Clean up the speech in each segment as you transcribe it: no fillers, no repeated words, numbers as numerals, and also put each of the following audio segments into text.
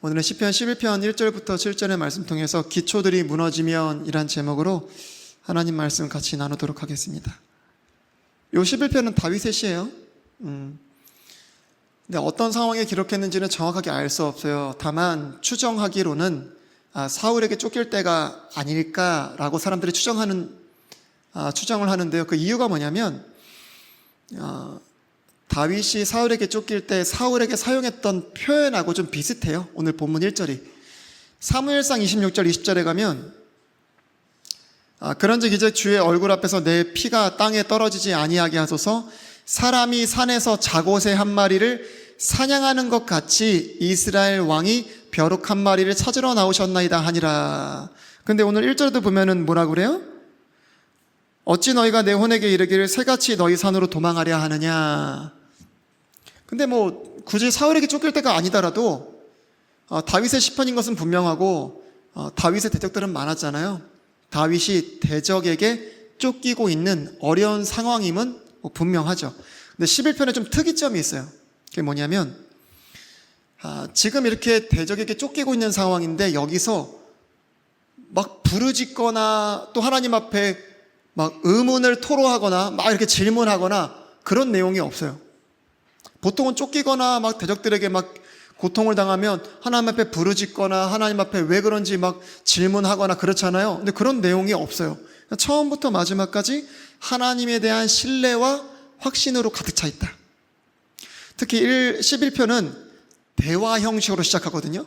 오늘은 시편 11편 1절부터 7절의 말씀 통해서 기초들이 무너지면 이란 제목으로 하나님 말씀 같이 나누도록 하겠습니다. 요 11편은 다윗의 시예요. 근데 어떤 상황에 기록했는지는 정확하게 알 수 없어요. 다만 추정하기로는 사울에게 쫓길 때가 아닐까라고 사람들이 추정을 하는데요. 그 이유가 뭐냐면 다윗이 사울에게 쫓길 때 사울에게 사용했던 표현하고 좀 비슷해요. 오늘 본문 1절이 사무엘상 26절 20절에 가면 그런즉 이제 주의 얼굴 앞에서 내 피가 땅에 떨어지지 아니하게 하소서. 사람이 산에서 자곳의 한 마리를 사냥하는 것 같이 이스라엘 왕이 벼룩 한 마리를 찾으러 나오셨나이다 하니라. 근데 오늘 1절도 보면은 뭐라고 그래요? 어찌 너희가 내 혼에게 이르기를 새같이 너희 산으로 도망하려 하느냐. 근데 뭐 굳이 사울에게 쫓길 때가 아니더라도 다윗의 시편인 것은 분명하고 다윗의 대적들은 많았잖아요. 다윗이 대적에게 쫓기고 있는 어려운 상황임은 분명하죠. 근데 11편에 좀 특이점이 있어요. 그게 뭐냐면 지금 이렇게 대적에게 쫓기고 있는 상황인데 여기서 막 부르짖거나 또 하나님 앞에 막 의문을 토로하거나 막 이렇게 질문하거나 그런 내용이 없어요. 보통은 쫓기거나 막 대적들에게 막 고통을 당하면 하나님 앞에 부르짖거나 하나님 앞에 왜 그런지 막 질문하거나 그렇잖아요. 근데 그런 내용이 없어요. 처음부터 마지막까지 하나님에 대한 신뢰와 확신으로 가득 차 있다. 특히 11편은 대화 형식으로 시작하거든요.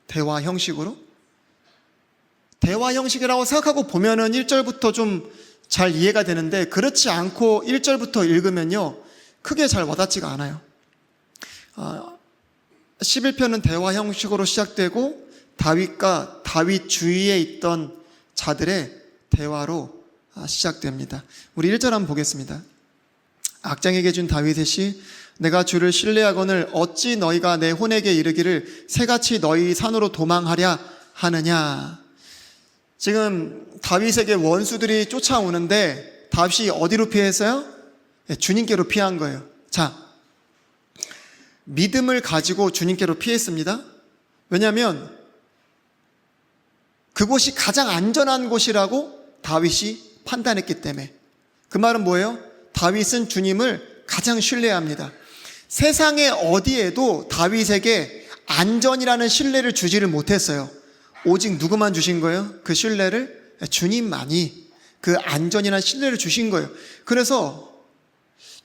대화 형식으로. 대화 형식이라고 생각하고 보면은 1절부터 좀 잘 이해가 되는데 그렇지 않고 1절부터 읽으면요 크게 잘 와닿지가 않아요. 11편은 대화 형식으로 시작되고 다윗과 다윗 주위에 있던 자들의 대화로 시작됩니다. 우리 1절 한번 보겠습니다. 악장에게 준 다윗의 시. 내가 주를 신뢰하거늘 어찌 너희가 내 혼에게 이르기를 새같이 너희 산으로 도망하랴 하느냐. 지금 다윗에게 원수들이 쫓아오는데 다윗이 어디로 피했어요? 주님께로 피한 거예요. 자, 믿음을 가지고 주님께로 피했습니다. 왜냐하면 그곳이 가장 안전한 곳이라고 다윗이 판단했기 때문에. 그 말은 뭐예요? 다윗은 주님을 가장 신뢰합니다. 세상에 어디에도 다윗에게 안전이라는 신뢰를 주지를 못했어요. 오직 누구만 주신 거예요? 그 신뢰를 주님만이 그 안전이라는 신뢰를 주신 거예요. 그래서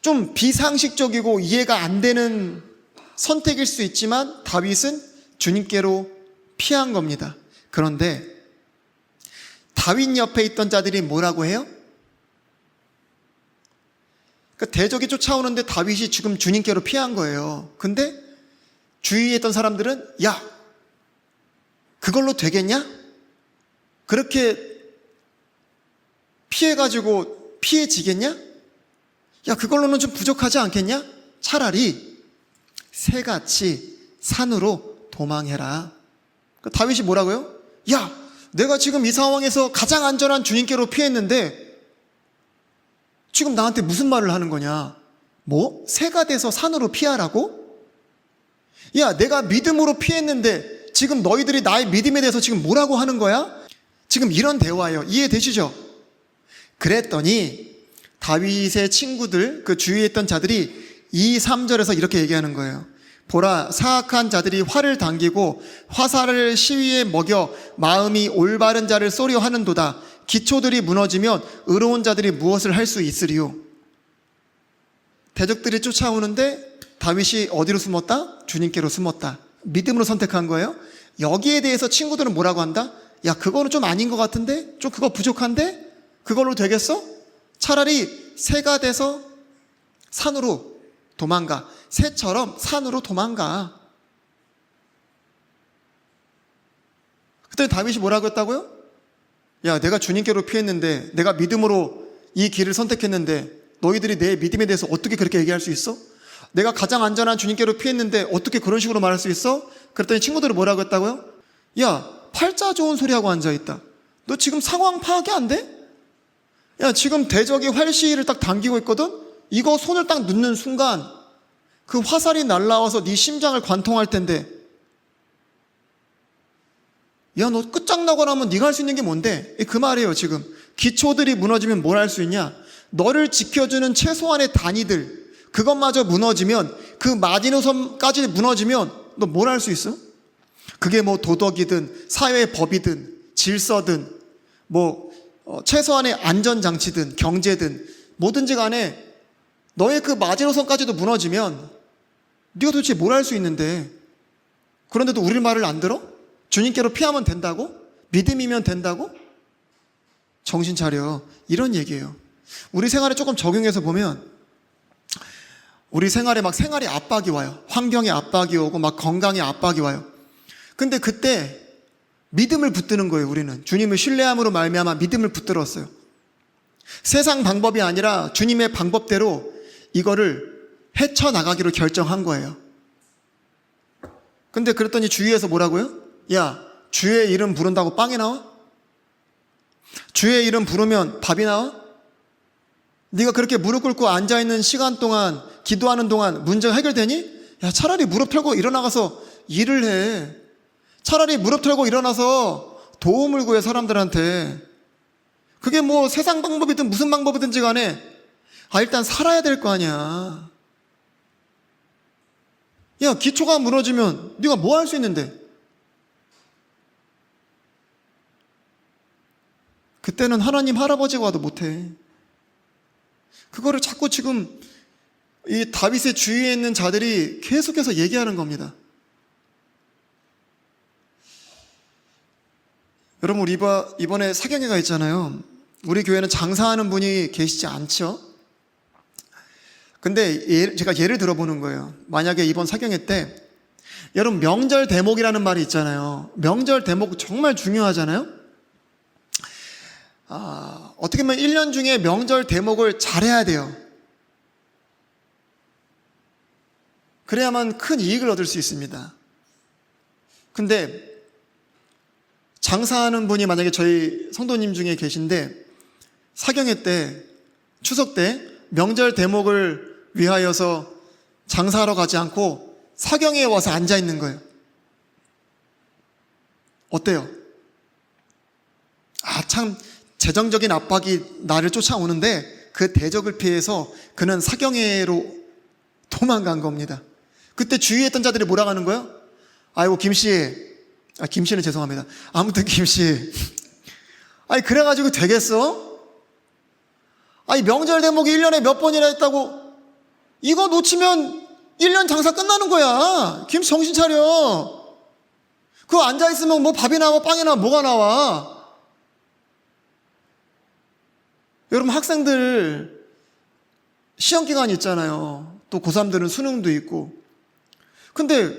좀 비상식적이고 이해가 안 되는 선택일 수 있지만 다윗은 주님께로 피한 겁니다. 그런데 다윗 옆에 있던 자들이 뭐라고 해요? 그러니까 대적이 쫓아오는데 다윗이 지금 주님께로 피한 거예요. 근데 주위에 있던 사람들은 야, 그걸로 되겠냐? 그렇게 피해가지고 피해지겠냐? 야, 그걸로는 좀 부족하지 않겠냐? 차라리 새같이 산으로 도망해라. 다윗이 뭐라고요? 야, 내가 지금 이 상황에서 가장 안전한 주님께로 피했는데 지금 나한테 무슨 말을 하는 거냐? 뭐? 새가 돼서 산으로 피하라고? 야, 내가 믿음으로 피했는데 지금 너희들이 나의 믿음에 대해서 지금 뭐라고 하는 거야? 지금 이런 대화예요. 이해되시죠? 그랬더니 다윗의 친구들, 그 주위에 있던 자들이 2, 3절에서 이렇게 얘기하는 거예요. 보라, 사악한 자들이 활을 당기고 화살을 시위에 먹여 마음이 올바른 자를 쏘려 하는도다. 기초들이 무너지면 의로운 자들이 무엇을 할 수 있으리요? 대적들이 쫓아오는데 다윗이 어디로 숨었다? 주님께로 숨었다. 믿음으로 선택한 거예요. 여기에 대해서 친구들은 뭐라고 한다? 야, 그거는 좀 아닌 것 같은데? 좀 그거 부족한데? 그걸로 되겠어? 차라리 새가 돼서 산으로 도망가. 새처럼 산으로 도망가. 그때 다윗이 뭐라고 했다고요? 야, 내가 주님께로 피했는데, 내가 믿음으로 이 길을 선택했는데 너희들이 내 믿음에 대해서 어떻게 그렇게 얘기할 수 있어? 내가 가장 안전한 주님께로 피했는데 어떻게 그런 식으로 말할 수 있어? 그랬더니 친구들이 뭐라고 했다고요? 야, 팔자 좋은 소리하고 앉아있다. 너 지금 상황 파악이 안 돼? 야, 지금 대적이 활시위를 딱 당기고 있거든? 이거 손을 딱 넣는 순간 그 화살이 날라와서 네 심장을 관통할 텐데 야, 너 끝장나고 나면 네가 할 수 있는 게 뭔데? 그 말이에요. 지금 기초들이 무너지면 뭘 할 수 있냐? 너를 지켜주는 최소한의 단위들, 그것마저 무너지면, 그 마지노선까지 무너지면 너 뭘 할 수 있어? 그게 뭐 도덕이든 사회의 법이든 질서든 뭐 최소한의 안전장치든 경제든 뭐든지 간에 너의 그 마지노선까지도 무너지면 네가 도대체 뭘 할 수 있는데, 그런데도 우리 말을 안 들어? 주님께로 피하면 된다고? 믿음이면 된다고? 정신 차려. 이런 얘기예요. 우리 생활에 조금 적용해서 보면 우리 생활에 막 생활의 압박이 와요. 환경의 압박이 오고 막 건강의 압박이 와요. 근데 그때 믿음을 붙드는 거예요. 우리는 주님을 신뢰함으로 말미암아 믿음을 붙들었어요. 세상 방법이 아니라 주님의 방법대로 이거를 헤쳐나가기로 결정한 거예요. 근데 그랬더니 주위에서 뭐라고요? 야, 주의 이름 부른다고 빵이 나와? 주의 이름 부르면 밥이 나와? 네가 그렇게 무릎 꿇고 앉아있는 시간 동안, 기도하는 동안 문제가 해결되니? 야, 차라리 무릎 털고 일어나가서 일을 해. 차라리 무릎 털고 일어나서 도움을 구해, 사람들한테. 그게 뭐 세상 방법이든 무슨 방법이든지 간에 일단 살아야 될 거 아니야. 야, 기초가 무너지면 네가 뭐 할 수 있는데? 그때는 하나님 할아버지가 와도 못해. 그거를 자꾸 지금 이 다윗의 주위에 있는 자들이 계속해서 얘기하는 겁니다. 여러분, 우리 이번에 사경회가 있잖아요. 우리 교회는 장사하는 분이 계시지 않죠? 근데 제가 예를 들어보는 거예요. 만약에 이번 사경회 때 여러분, 명절 대목이라는 말이 있잖아요. 명절 대목 정말 중요하잖아요. 어떻게 보면 1년 중에 명절 대목을 잘해야 돼요. 그래야만 큰 이익을 얻을 수 있습니다. 근데 장사하는 분이 만약에 저희 성도님 중에 계신데 사경회 때, 추석 때 명절 대목을 위하여서 장사하러 가지 않고 사경회에 와서 앉아 있는 거예요. 어때요? 참 재정적인 압박이 나를 쫓아오는데 그 대적을 피해서 그는 사경회로 도망간 겁니다. 그때 주위에 있던 자들이 뭐라고 하는 거예요? 아이고, 김씨는 죄송합니다. 아무튼 김씨, 그래가지고 되겠어? 명절 대목이 1년에 몇 번이나 했다고, 이거 놓치면 1년 장사 끝나는 거야. 김씨 정신 차려. 그거 앉아있으면 뭐 밥이 나와 빵이 나와 뭐가 나와. 여러분, 학생들 시험기간이 있잖아요. 또 고3들은 수능도 있고. 근데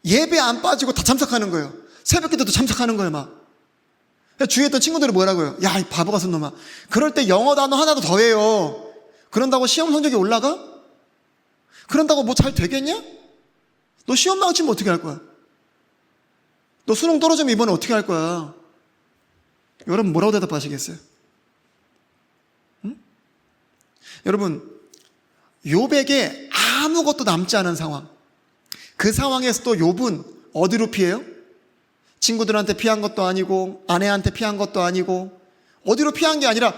예배 안 빠지고 다 참석하는 거예요. 새벽기도도 참석하는 거예요. 막 주위에 있던 친구들이 뭐라고요? 야, 이 바보 같은 놈아, 그럴 때 영어 단어 하나도 더 해요. 그런다고 시험 성적이 올라가? 그런다고 뭐 잘 되겠냐? 너 시험 망치면 어떻게 할 거야? 너 수능 떨어지면 이번에 어떻게 할 거야? 여러분, 뭐라고 대답하시겠어요? 여러분, 욥에게 아무것도 남지 않은 상황, 그 상황에서 또 욥은 어디로 피해요? 친구들한테 피한 것도 아니고 아내한테 피한 것도 아니고 어디로 피한 게 아니라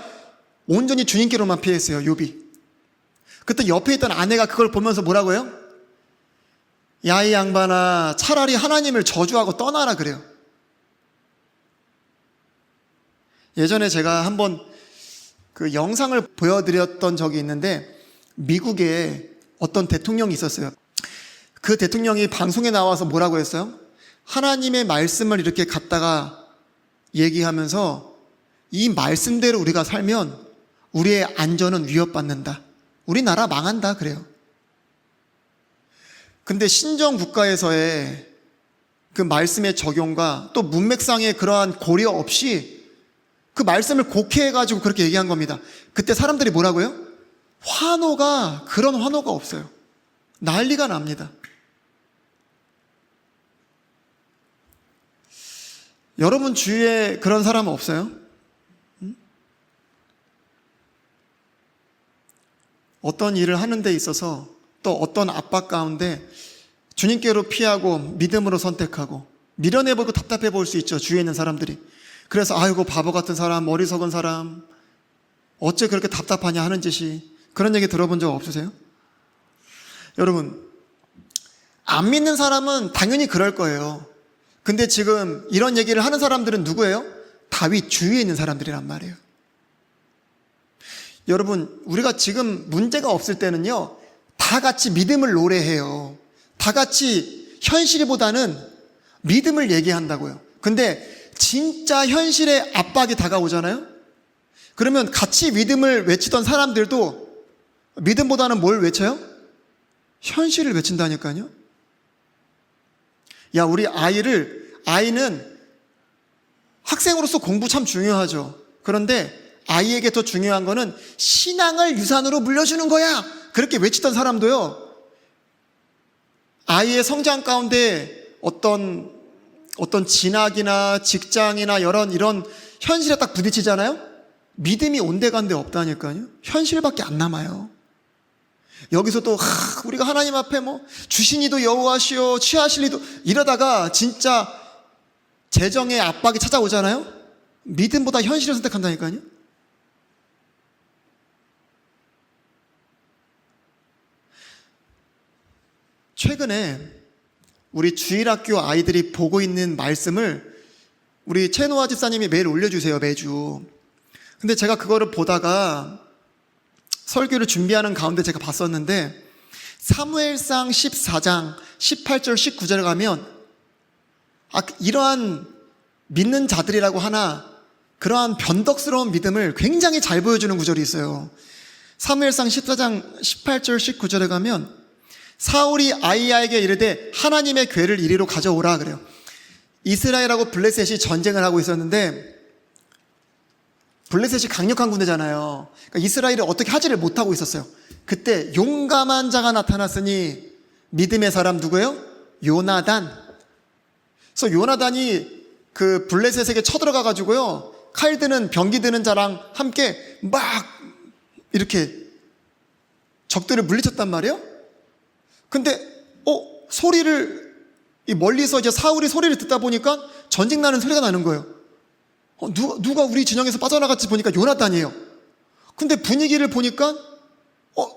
온전히 주님께로만 피했어요. 욥이. 그때 옆에 있던 아내가 그걸 보면서 뭐라고 해요? 야, 이 양반아, 차라리 하나님을 저주하고 떠나라 그래요. 예전에 제가 한번 그 영상을 보여드렸던 적이 있는데, 미국에 어떤 대통령이 있었어요. 그 대통령이 방송에 나와서 뭐라고 했어요? 하나님의 말씀을 이렇게 갖다가 얘기하면서 이 말씀대로 우리가 살면 우리의 안전은 위협받는다. 우리나라 망한다 그래요. 근데 신정 국가에서의 그 말씀의 적용과 또 문맥상의 그러한 고려 없이 그 말씀을 곡해해가지고 그렇게 얘기한 겁니다. 그때 사람들이 뭐라고요? 그런 환호가 없어요. 난리가 납니다. 여러분 주위에 그런 사람 없어요? 어떤 일을 하는 데 있어서 또 어떤 압박 가운데 주님께로 피하고 믿음으로 선택하고 미련해 보이고 답답해 보일 수 있죠. 주위에 있는 사람들이. 그래서 아이고 바보 같은 사람, 어리석은 사람, 어째 그렇게 답답하냐 하는 짓이, 그런 얘기 들어본 적 없으세요? 여러분, 안 믿는 사람은 당연히 그럴 거예요. 근데 지금 이런 얘기를 하는 사람들은 누구예요? 다윗 주위에 있는 사람들이란 말이에요. 여러분, 우리가 지금 문제가 없을 때는요, 다 같이 믿음을 노래해요. 다 같이 현실보다는 믿음을 얘기한다고요. 근데 진짜 현실의 압박이 다가오잖아요? 그러면 같이 믿음을 외치던 사람들도 믿음보다는 뭘 외쳐요? 현실을 외친다니까요. 야, 우리 아이는 학생으로서 공부 참 중요하죠. 그런데 아이에게 더 중요한 거는 신앙을 유산으로 물려주는 거야, 그렇게 외치던 사람도요, 아이의 성장 가운데 어떤 진학이나 직장이나 이런 현실에 딱 부딪히잖아요. 믿음이 온데간데 없다니까요. 현실밖에 안 남아요. 여기서 또 우리가 하나님 앞에 주시니도 여호와시오 취하실리도 이러다가 진짜 재정의 압박이 찾아오잖아요. 믿음보다 현실을 선택한다니까요. 최근에 우리 주일학교 아이들이 보고 있는 말씀을 우리 최노아 집사님이 매일 올려주세요, 매주. 근데 제가 그거를 보다가 설교를 준비하는 가운데 제가 봤었는데, 사무엘상 14장 18절 19절에 가면 이러한 믿는 자들이라고 하나 그러한 변덕스러운 믿음을 굉장히 잘 보여주는 구절이 있어요. 사무엘상 14장 18절 19절에 가면 사울이 아히야에게 이르되 하나님의 궤를 이리로 가져오라 그래요. 이스라엘하고 블레셋이 전쟁을 하고 있었는데, 블레셋이 강력한 군대잖아요. 그러니까 이스라엘이 어떻게 하지를 못하고 있었어요. 그때 용감한 자가 나타났으니 믿음의 사람 누구예요? 요나단. 그래서 요나단이 그 블레셋에게 쳐들어가 가지고요, 칼 드는 병기 드는 자랑 함께 막 이렇게 적들을 물리쳤단 말이에요. 근데 소리를 멀리서 이제 사울이 소리를 듣다 보니까 전쟁 나는 소리가 나는 거예요. 누가 우리 진영에서 빠져나갔지 보니까 요나단이에요. 근데 분위기를 보니까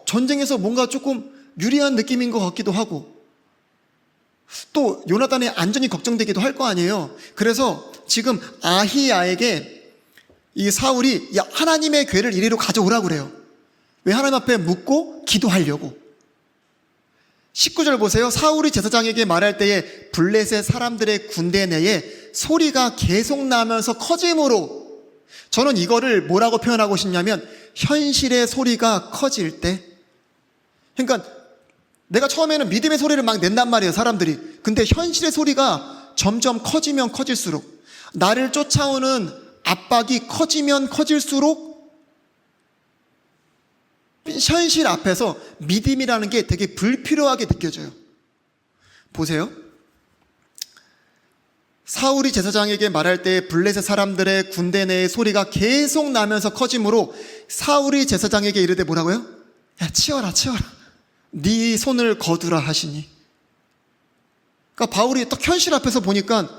전쟁에서 뭔가 조금 유리한 느낌인 것 같기도 하고, 또 요나단의 안전이 걱정되기도 할 거 아니에요. 그래서 지금 아히야에게 이 사울이 하나님의 궤를 이리로 가져오라고 그래요. 왜? 하나님 앞에 묻고 기도하려고. 19절 보세요. 사울이 제사장에게 말할 때에 블레셋 사람들의 군대 내에 소리가 계속 나면서 커짐으로, 저는 이거를 뭐라고 표현하고 싶냐면 현실의 소리가 커질 때. 그러니까 내가 처음에는 믿음의 소리를 막 낸단 말이에요, 사람들이. 근데 현실의 소리가 점점 커지면 커질수록, 나를 쫓아오는 압박이 커지면 커질수록 현실 앞에서 믿음이라는 게 되게 불필요하게 느껴져요. 보세요. 사울이 제사장에게 말할 때 블레셋 사람들의 군대 내의 소리가 계속 나면서 커지므로 사울이 제사장에게 이르되 뭐라고요? 야, 치워라. 네 손을 거두라 하시니. 그러니까 바울이 딱 현실 앞에서 보니까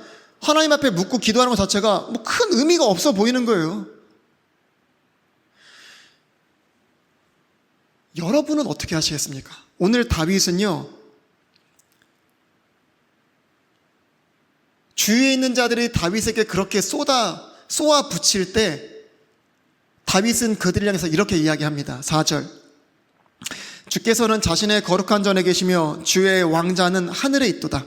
하나님 앞에 묻고 기도하는 것 자체가 큰 의미가 없어 보이는 거예요. 여러분은 어떻게 하시겠습니까? 오늘 다윗은요, 주위에 있는 자들이 다윗에게 그렇게 쏘아 붙일 때 다윗은 그들을 향해서 이렇게 이야기합니다. 4절. 주께서는 자신의 거룩한 전에 계시며 주의 왕자는 하늘에 있도다.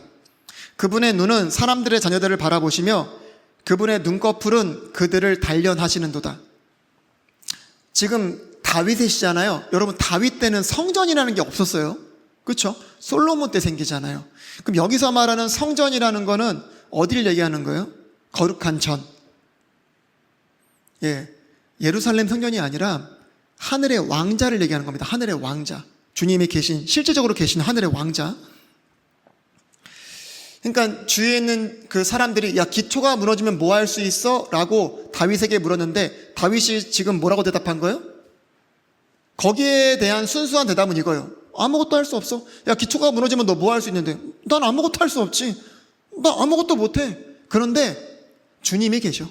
그분의 눈은 사람들의 자녀들을 바라보시며 그분의 눈꺼풀은 그들을 단련하시는도다. 지금 다윗의 시잖아요. 여러분, 다윗 때는 성전이라는 게 없었어요. 그렇죠? 솔로몬 때 생기잖아요. 그럼 여기서 말하는 성전이라는 거는 어디를 얘기하는 거예요? 거룩한 전. 예루살렘 성전이 아니라 하늘의 왕자를 얘기하는 겁니다. 하늘의 왕자. 주님이 실제적으로 계신 하늘의 왕자. 그러니까 주위에 있는 그 사람들이 야, 기초가 무너지면 뭐 할 수 있어? 라고 다윗에게 물었는데 다윗이 지금 뭐라고 대답한 거예요? 거기에 대한 순수한 대답은 이거예요. 아무것도 할 수 없어. 야, 기초가 무너지면 너 뭐 할 수 있는데? 난 아무것도 할 수 없지. 나 아무것도 못해. 그런데 주님이 계셔.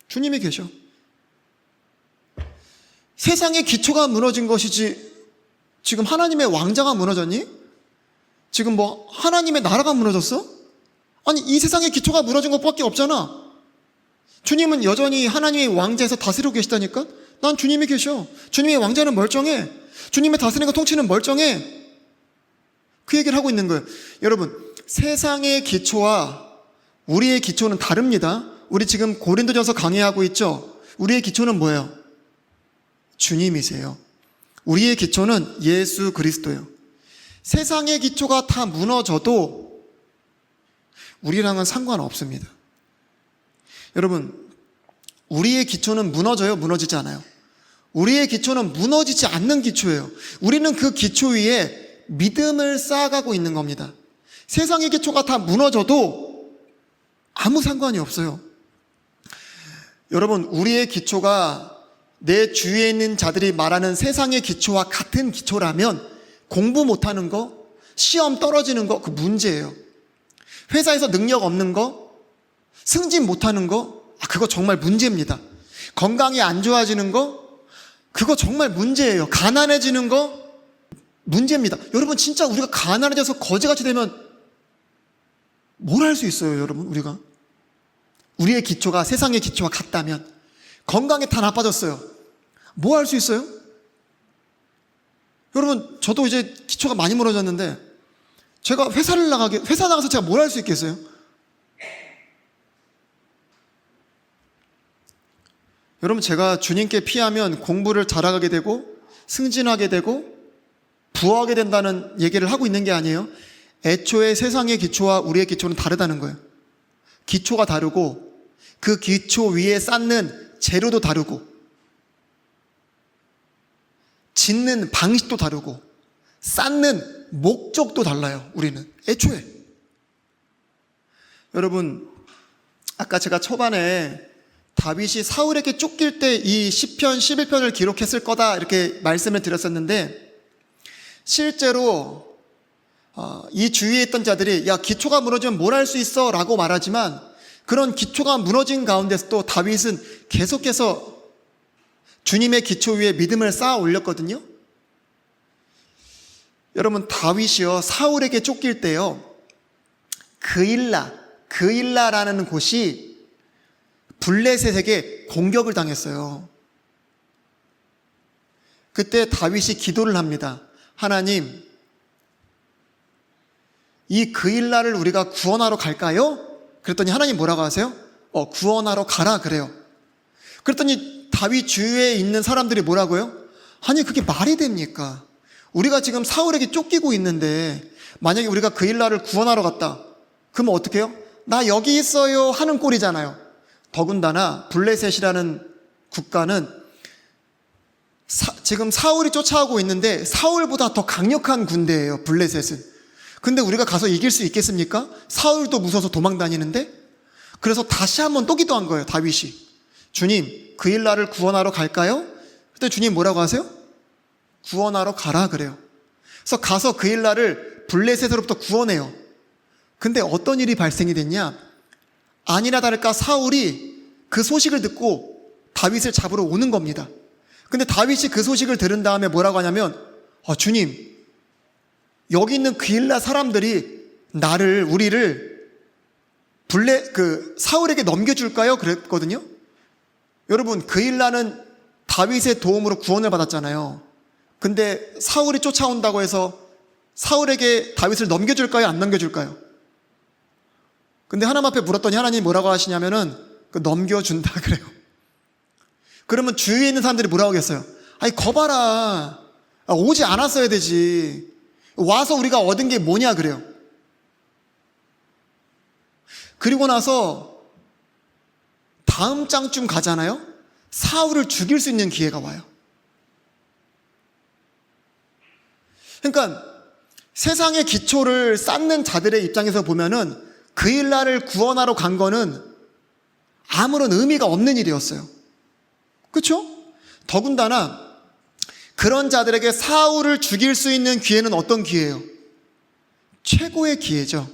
주님이 계셔. 세상의 기초가 무너진 것이지 지금 하나님의 왕자가 무너졌니? 지금 뭐 하나님의 나라가 무너졌어? 아니, 이 세상의 기초가 무너진 것밖에 없잖아. 주님은 여전히 하나님의 왕자에서 다스리고 계시다니까? 난 주님이 계셔. 주님의 왕자는 멀쩡해. 주님의 다스리는 통치는 멀쩡해. 그 얘기를 하고 있는 거예요. 여러분, 세상의 기초와 우리의 기초는 다릅니다. 우리 지금 고린도전서 강의하고 있죠? 우리의 기초는 뭐예요? 주님이세요. 우리의 기초는 예수 그리스도예요. 세상의 기초가 다 무너져도 우리랑은 상관없습니다. 여러분, 우리의 기초는 무너져요? 무너지지 않아요? 우리의 기초는 무너지지 않는 기초예요. 우리는 그 기초 위에 믿음을 쌓아가고 있는 겁니다. 세상의 기초가 다 무너져도 아무 상관이 없어요. 여러분, 우리의 기초가 내 주위에 있는 자들이 말하는 세상의 기초와 같은 기초라면 공부 못하는 거, 시험 떨어지는 거, 그 문제예요. 회사에서 능력 없는 거, 승진 못하는 거, 그거 정말 문제입니다. 건강이 안 좋아지는 거, 그거 정말 문제예요. 가난해지는 거, 문제입니다. 여러분, 진짜 우리가 가난해져서 거지같이 되면 뭘 할 수 있어요, 여러분? 우리의 기초가 세상의 기초와 같다면, 건강이 다 나빠졌어요. 뭐 할 수 있어요? 여러분, 저도 이제 기초가 많이 무너졌는데, 제가 회사 나가서 제가 뭘 할 수 있겠어요? 여러분, 제가 주님께 피하면 공부를 잘하게 되고, 승진하게 되고, 부하게 된다는 얘기를 하고 있는 게 아니에요. 애초에 세상의 기초와 우리의 기초는 다르다는 거예요. 기초가 다르고, 그 기초 위에 쌓는 재료도 다르고, 짓는 방식도 다르고, 쌓는 목적도 달라요. 우리는 애초에. 여러분, 아까 제가 초반에 다윗이 사울에게 쫓길 때 이 시편 11편을 기록했을 거다 이렇게 말씀을 드렸었는데, 실제로 이 주위에 있던 자들이 야, 기초가 무너지면 뭘 할 수 있어? 라고 말하지만, 그런 기초가 무너진 가운데서도 다윗은 계속해서 주님의 기초 위에 믿음을 쌓아 올렸거든요. 여러분, 다윗이요, 사울에게 쫓길 때요, 그일라라는 곳이 블레셋에게 공격을 당했어요. 그때 다윗이 기도를 합니다. 하나님, 이 그일라를 우리가 구원하러 갈까요? 그랬더니 하나님 뭐라고 하세요? 구원하러 가라 그래요. 그랬더니 다윗 주위에 있는 사람들이 뭐라고요? 아니, 그게 말이 됩니까? 우리가 지금 사울에게 쫓기고 있는데 만약에 우리가 그일라를 구원하러 갔다, 그러면 어떻게 해요? 나 여기 있어요 하는 꼴이잖아요. 더군다나 블레셋이라는 국가는 지금 사울이 쫓아오고 있는데 사울보다 더 강력한 군대예요, 블레셋은. 근데 우리가 가서 이길 수 있겠습니까? 사울도 무서워서 도망 다니는데. 그래서 다시 한번 또 기도한 거예요, 다윗이. 주님, 그일라를 구원하러 갈까요? 그때 주님 뭐라고 하세요? 구원하러 가라 그래요. 그래서 가서 그일라를 블레셋으로부터 구원해요. 근데 어떤 일이 발생이 됐냐? 아니나 다를까 사울이 그 소식을 듣고 다윗을 잡으러 오는 겁니다. 근데 다윗이 그 소식을 들은 다음에 뭐라고 하냐면, 주님, 여기 있는 그일라 사람들이 우리를 사울에게 넘겨줄까요? 그랬거든요. 여러분, 그일라는 다윗의 도움으로 구원을 받았잖아요. 근데 사울이 쫓아온다고 해서 사울에게 다윗을 넘겨줄까요? 안 넘겨줄까요? 근데 하나님 앞에 물었더니 하나님이 뭐라고 하시냐면은 넘겨준다 그래요. 그러면 주위에 있는 사람들이 뭐라고 하겠어요? 아니, 거봐라, 오지 않았어야 되지, 와서 우리가 얻은 게 뭐냐 그래요. 그리고 나서 다음 장쯤 가잖아요. 사울을 죽일 수 있는 기회가 와요. 그러니까 세상의 기초를 쌓는 자들의 입장에서 보면은 그일라를 구원하러 간 거는 아무런 의미가 없는 일이었어요. 그렇죠? 더군다나 그런 자들에게 사울을 죽일 수 있는 기회는 어떤 기회예요? 최고의 기회죠.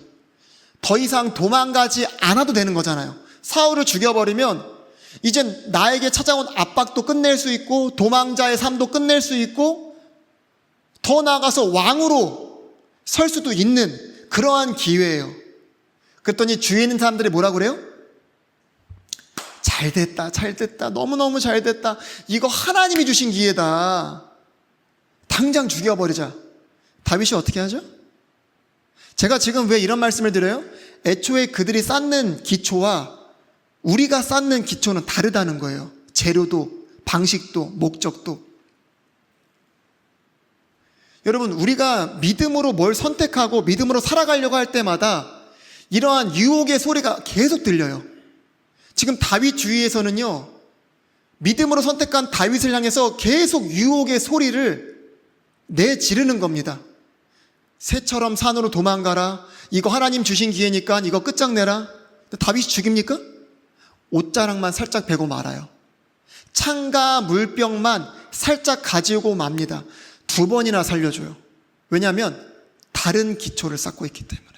더 이상 도망가지 않아도 되는 거잖아요. 사울을 죽여버리면 이젠 나에게 찾아온 압박도 끝낼 수 있고 도망자의 삶도 끝낼 수 있고 더 나아가서 왕으로 설 수도 있는 그러한 기회예요. 그랬더니 주위에 있는 사람들이 뭐라고 그래요? 잘됐다, 잘됐다, 너무너무 잘됐다. 이거 하나님이 주신 기회다. 당장 죽여버리자. 다윗이 어떻게 하죠? 제가 지금 왜 이런 말씀을 드려요? 애초에 그들이 쌓는 기초와 우리가 쌓는 기초는 다르다는 거예요. 재료도, 방식도, 목적도. 여러분, 우리가 믿음으로 뭘 선택하고 믿음으로 살아가려고 할 때마다 이러한 유혹의 소리가 계속 들려요. 지금 다윗 주위에서는요, 믿음으로 선택한 다윗을 향해서 계속 유혹의 소리를 내지르는 겁니다. 새처럼 산으로 도망가라. 이거 하나님 주신 기회니까 이거 끝장내라. 다윗이 죽입니까? 옷자락만 살짝 베고 말아요. 창과 물병만 살짝 가지고 맙니다. 2번이나 살려줘요. 왜냐하면 다른 기초를 쌓고 있기 때문에.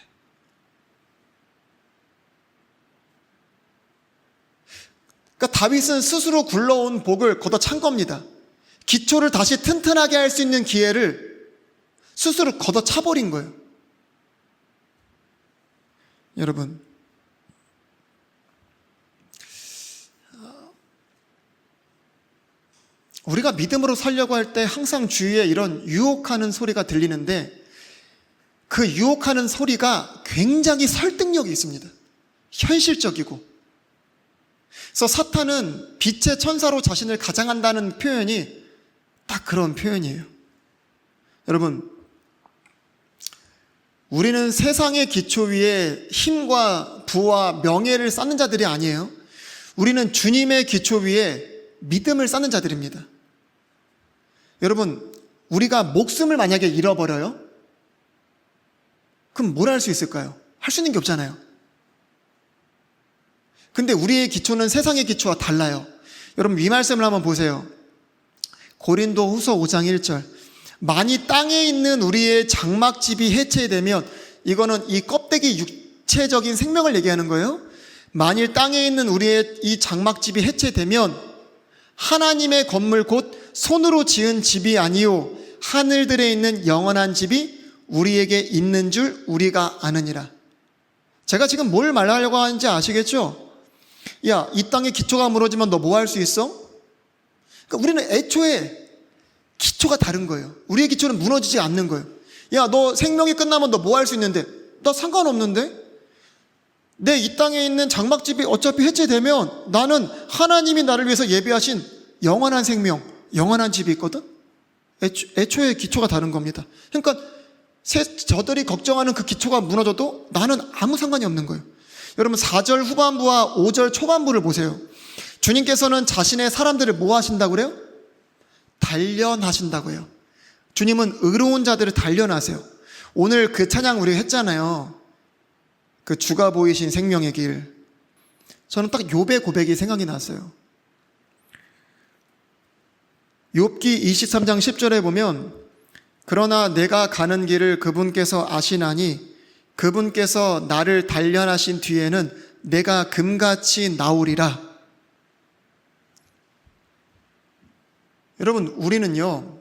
그러니까 다윗은 스스로 굴러온 복을 걷어찬 겁니다. 기초를 다시 튼튼하게 할 수 있는 기회를 스스로 걷어차버린 거예요. 여러분, 우리가 믿음으로 살려고 할 때 항상 주위에 이런 유혹하는 소리가 들리는데 그 유혹하는 소리가 굉장히 설득력이 있습니다. 현실적이고. 그래서 사탄은 빛의 천사로 자신을 가장한다는 표현이 딱 그런 표현이에요. 여러분, 우리는 세상의 기초 위에 힘과 부와 명예를 쌓는 자들이 아니에요. 우리는 주님의 기초 위에 믿음을 쌓는 자들입니다. 여러분, 우리가 목숨을 만약에 잃어버려요? 그럼 뭘 할 수 있을까요? 할 수 있는 게 없잖아요. 근데 우리의 기초는 세상의 기초와 달라요. 여러분, 이 말씀을 한번 보세요. 고린도 후서 5장 1절. 만일 땅에 있는 우리의 장막집이 해체되면, 이거는 이 껍데기 육체적인 생명을 얘기하는 거예요. 만일 땅에 있는 우리의 이 장막집이 해체되면 하나님의 건물 곧 손으로 지은 집이 아니요 하늘들에 있는 영원한 집이 우리에게 있는 줄 우리가 아느니라. 제가 지금 뭘 말하려고 하는지 아시겠죠? 야, 이 땅의 기초가 무너지면 너 뭐 할 수 있어? 그러니까 우리는 애초에 기초가 다른 거예요. 우리의 기초는 무너지지 않는 거예요. 야, 너 생명이 끝나면 너 뭐 할 수 있는데? 나 상관없는데? 내 이 땅에 있는 장막집이 어차피 해체되면 나는 하나님이 나를 위해서 예비하신 영원한 생명, 영원한 집이 있거든? 애초에 기초가 다른 겁니다. 그러니까 저들이 걱정하는 그 기초가 무너져도 나는 아무 상관이 없는 거예요. 여러분, 4절 후반부와 5절 초반부를 보세요. 주님께서는 자신의 사람들을 뭐 하신다고 그래요? 단련하신다고 해요. 주님은 의로운 자들을 단련하세요. 오늘 그 찬양 우리 했잖아요. 그 주가 보이신 생명의 길. 저는 딱 욥의 고백이 생각이 났어요. 욥기 23장 10절에 보면 그러나 내가 가는 길을 그분께서 아시나니 그분께서 나를 단련하신 뒤에는 내가 금같이 나오리라. 여러분, 우리는요,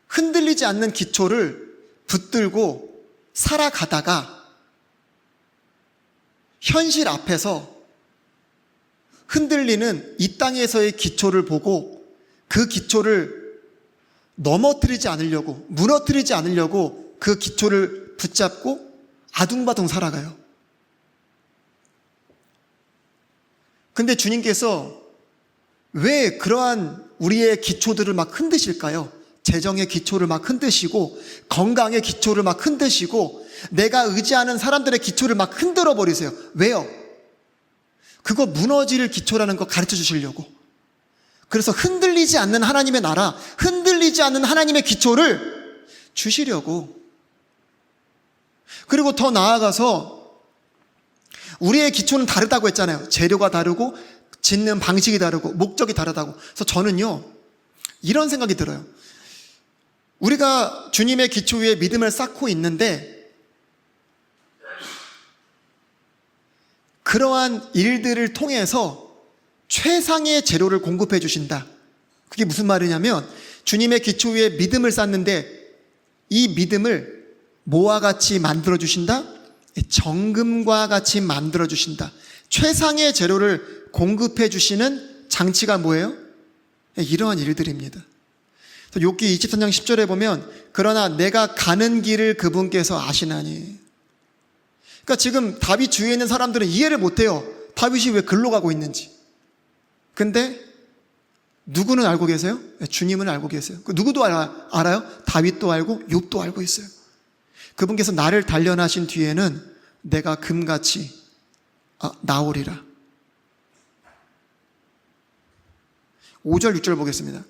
흔들리지 않는 기초를 붙들고 살아가다가 현실 앞에서 흔들리는 이 땅에서의 기초를 보고 그 기초를 넘어뜨리지 않으려고, 무너뜨리지 않으려고 그 기초를 붙잡고 아둥바둥 살아가요. 근데 주님께서 왜 그러한 우리의 기초들을 막 흔드실까요? 재정의 기초를 막 흔드시고 건강의 기초를 막 흔드시고 내가 의지하는 사람들의 기초를 막 흔들어 버리세요. 왜요? 그거 무너질 기초라는 거 가르쳐 주시려고. 그래서 흔들리지 않는 하나님의 나라, 흔들리지 않는 하나님의 기초를 주시려고. 그리고 더 나아가서 우리의 기초는 다르다고 했잖아요. 재료가 다르고 짓는 방식이 다르고 목적이 다르다고. 그래서 저는요, 이런 생각이 들어요. 우리가 주님의 기초 위에 믿음을 쌓고 있는데 그러한 일들을 통해서 최상의 재료를 공급해 주신다. 그게 무슨 말이냐면 주님의 기초 위에 믿음을 쌓는데 이 믿음을 뭐와 같이 만들어 주신다? 정금과 같이 만들어 주신다. 최상의 재료를 공급해 주시는 장치가 뭐예요? 이러한 일들입니다. 욥기 23장 10절에 보면 그러나 내가 가는 길을 그분께서 아시나니. 그러니까 지금 다윗 주위에 있는 사람들은 이해를 못해요. 다윗이 왜 글로 가고 있는지. 근데 누구는 알고 계세요? 주님은 알고 계세요. 누구도 알아요? 다윗도 알고 욥도 알고 있어요. 그분께서 나를 단련하신 뒤에는 내가 금같이 나오리라. 5절 6절 보겠습니다.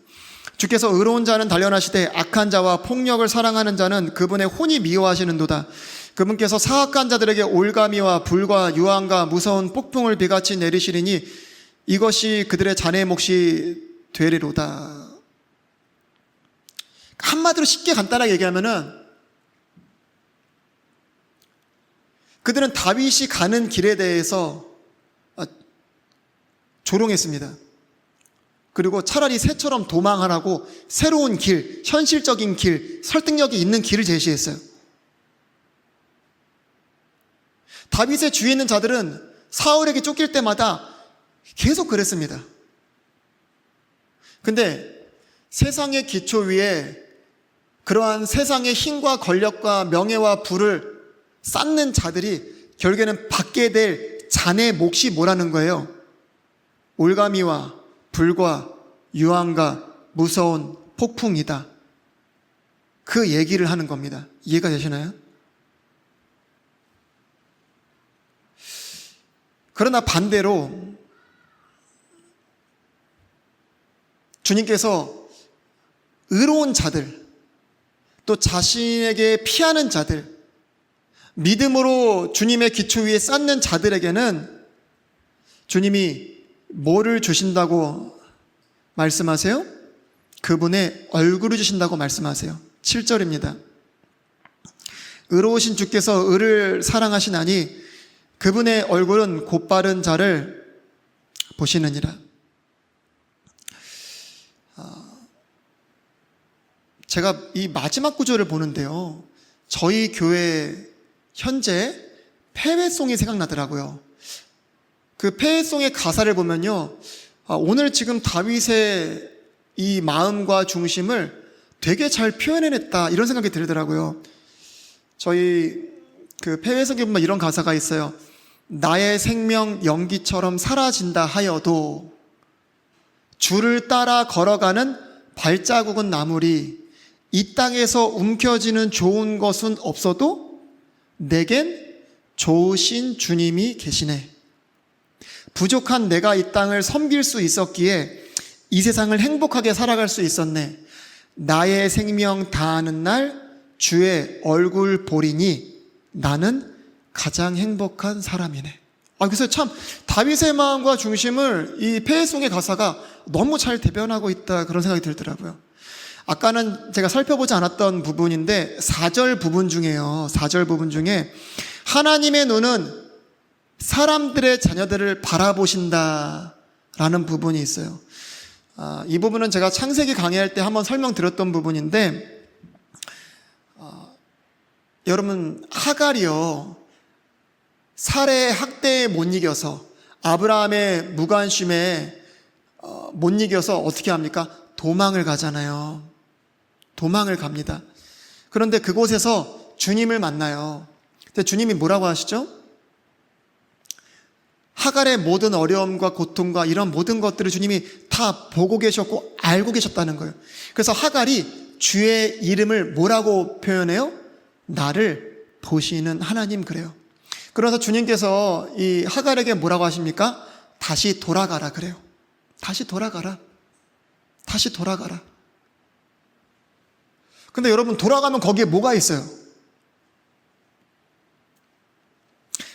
주께서 의로운 자는 단련하시되 악한 자와 폭력을 사랑하는 자는 그분의 혼이 미워하시는도다. 그분께서 사악한 자들에게 올가미와 불과 유황과 무서운 폭풍을 비같이 내리시리니 이것이 그들의 자네 몫이 되리로다. 한마디로 쉽게 간단하게 얘기하면은 그들은 다윗이 가는 길에 대해서 조롱했습니다. 그리고 차라리 새처럼 도망하라고 새로운 길, 현실적인 길, 설득력이 있는 길을 제시했어요. 다윗의 주위에 있는 자들은 사울에게 쫓길 때마다 계속 그랬습니다. 근데 세상의 기초 위에 그러한 세상의 힘과 권력과 명예와 부를 쌓는 자들이 결국에는 받게 될 자네 몫이 뭐라는 거예요? 올가미와 불과 유황과 무서운 폭풍이다. 그 얘기를 하는 겁니다. 이해가 되시나요? 그러나 반대로 주님께서 의로운 자들, 또 자신에게 피하는 자들, 믿음으로 주님의 기초 위에 쌓는 자들에게는 주님이 뭐를 주신다고 말씀하세요? 그분의 얼굴을 주신다고 말씀하세요. 7절입니다. 의로우신 주께서 의를 사랑하시나니 그분의 얼굴은 곧바른 자를 보시느니라. 제가 이 마지막 구절을 보는데요, 저희 교회 현재 폐회송이 생각나더라고요. 그 폐회송의 가사를 보면요, 오늘 지금 다윗의 이 마음과 중심을 되게 잘 표현해냈다, 이런 생각이 들더라고요. 저희 그 폐회송에 보면 이런 가사가 있어요. 나의 생명 연기처럼 사라진다 하여도 주를 따라 걸어가는 발자국은 나무리 이 땅에서 움켜쥐는 좋은 것은 없어도 내겐 좋으신 주님이 계시네. 부족한 내가 이 땅을 섬길 수 있었기에 이 세상을 행복하게 살아갈 수 있었네. 나의 생명 다하는 날 주의 얼굴 보리니 나는 가장 행복한 사람이네. 그래서 참 다윗의 마음과 중심을 이 폐회송의 가사가 너무 잘 대변하고 있다, 그런 생각이 들더라고요. 아까는 제가 살펴보지 않았던 부분인데 4절 부분 중에요, 4절 부분 중에 하나님의 눈은 사람들의 자녀들을 바라보신다 라는 부분이 있어요. 이 부분은 제가 창세기 강의할 때 한번 설명드렸던 부분인데, 여러분, 하갈이요, 살의 학대에 못 이겨서, 아브라함의 무관심에 못 이겨서 어떻게 합니까? 도망을 가잖아요. 도망을 갑니다. 그런데 그곳에서 주님을 만나요. 근데 주님이 뭐라고 하시죠? 하갈의 모든 어려움과 고통과 이런 모든 것들을 주님이 다 보고 계셨고 알고 계셨다는 거예요. 그래서 하갈이 주의 이름을 뭐라고 표현해요? 나를 보시는 하나님, 그래요. 그래서 주님께서 이 하갈에게 뭐라고 하십니까? 다시 돌아가라 그래요. 다시 돌아가라. 다시 돌아가라. 근데 여러분, 돌아가면 거기에 뭐가 있어요?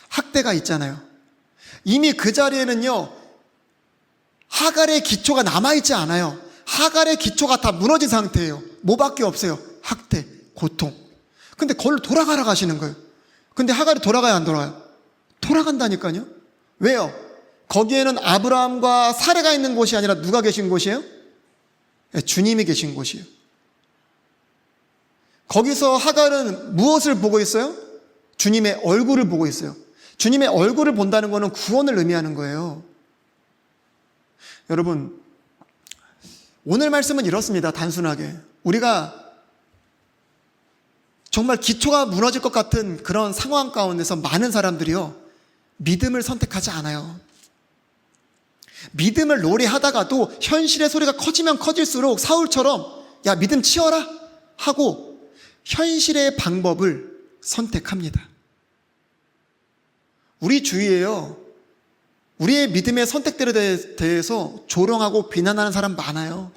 학대가 있잖아요. 이미 그 자리에는요, 하갈의 기초가 남아있지 않아요. 하갈의 기초가 다 무너진 상태예요. 뭐밖에 없어요? 학대, 고통. 근데 거기로 돌아가라고 하시는 거예요. 근데 하갈이 돌아가야 안 돌아가요? 돌아간다니까요. 왜요? 거기에는 아브라함과 사레가 있는 곳이 아니라 누가 계신 곳이에요? 네, 주님이 계신 곳이에요. 거기서 하갈은 무엇을 보고 있어요? 주님의 얼굴을 보고 있어요. 주님의 얼굴을 본다는 것은 구원을 의미하는 거예요. 여러분, 오늘 말씀은 이렇습니다. 단순하게. 우리가 정말 기초가 무너질 것 같은 그런 상황 가운데서 많은 사람들이요, 믿음을 선택하지 않아요. 믿음을 노래하다가도 현실의 소리가 커지면 커질수록 사울처럼 야, 믿음 치워라 하고 현실의 방법을 선택합니다. 우리 주위에요, 우리의 믿음의 선택들에 대해서 조롱하고 비난하는 사람 많아요.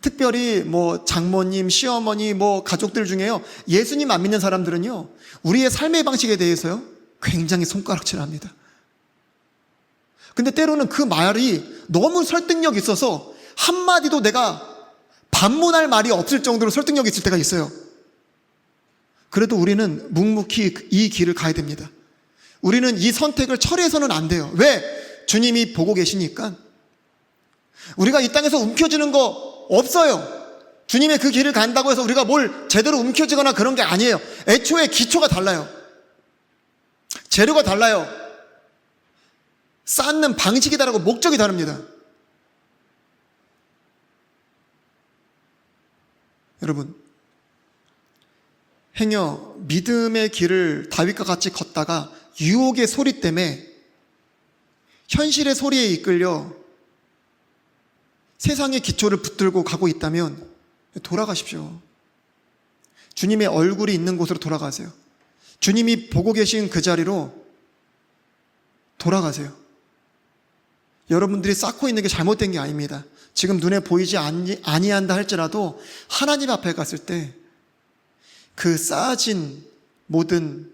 특별히 장모님, 시어머니, 가족들 중에요, 예수님 안 믿는 사람들은요, 우리의 삶의 방식에 대해서요, 굉장히 손가락질합니다. 근데 때로는 그 말이 너무 설득력 있어서 한마디도 내가 반문할 말이 없을 정도로 설득력이 있을 때가 있어요. 그래도 우리는 묵묵히 이 길을 가야 됩니다. 우리는 이 선택을 철회해서는 안 돼요. 왜? 주님이 보고 계시니까. 우리가 이 땅에서 움켜쥐는 거 없어요. 주님의 그 길을 간다고 해서 우리가 뭘 제대로 움켜쥐거나 그런 게 아니에요. 애초에 기초가 달라요. 재료가 달라요. 쌓는 방식이 다르고 목적이 다릅니다. 여러분, 행여 믿음의 길을 다윗과 같이 걷다가 유혹의 소리 때문에 현실의 소리에 이끌려 세상의 기초를 붙들고 가고 있다면 돌아가십시오. 주님의 얼굴이 있는 곳으로 돌아가세요. 주님이 보고 계신 그 자리로 돌아가세요. 여러분들이 쌓고 있는 게 잘못된 게 아닙니다. 지금 눈에 보이지 아니한다 할지라도 하나님 앞에 갔을 때 그 쌓아진 모든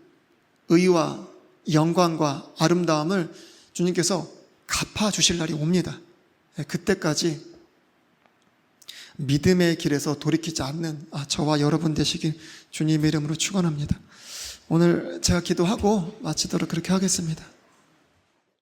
의와 영광과 아름다움을 주님께서 갚아주실 날이 옵니다. 그때까지 믿음의 길에서 돌이키지 않는 저와 여러분 되시길 주님의 이름으로 축원합니다. 오늘 제가 기도하고 마치도록 그렇게 하겠습니다.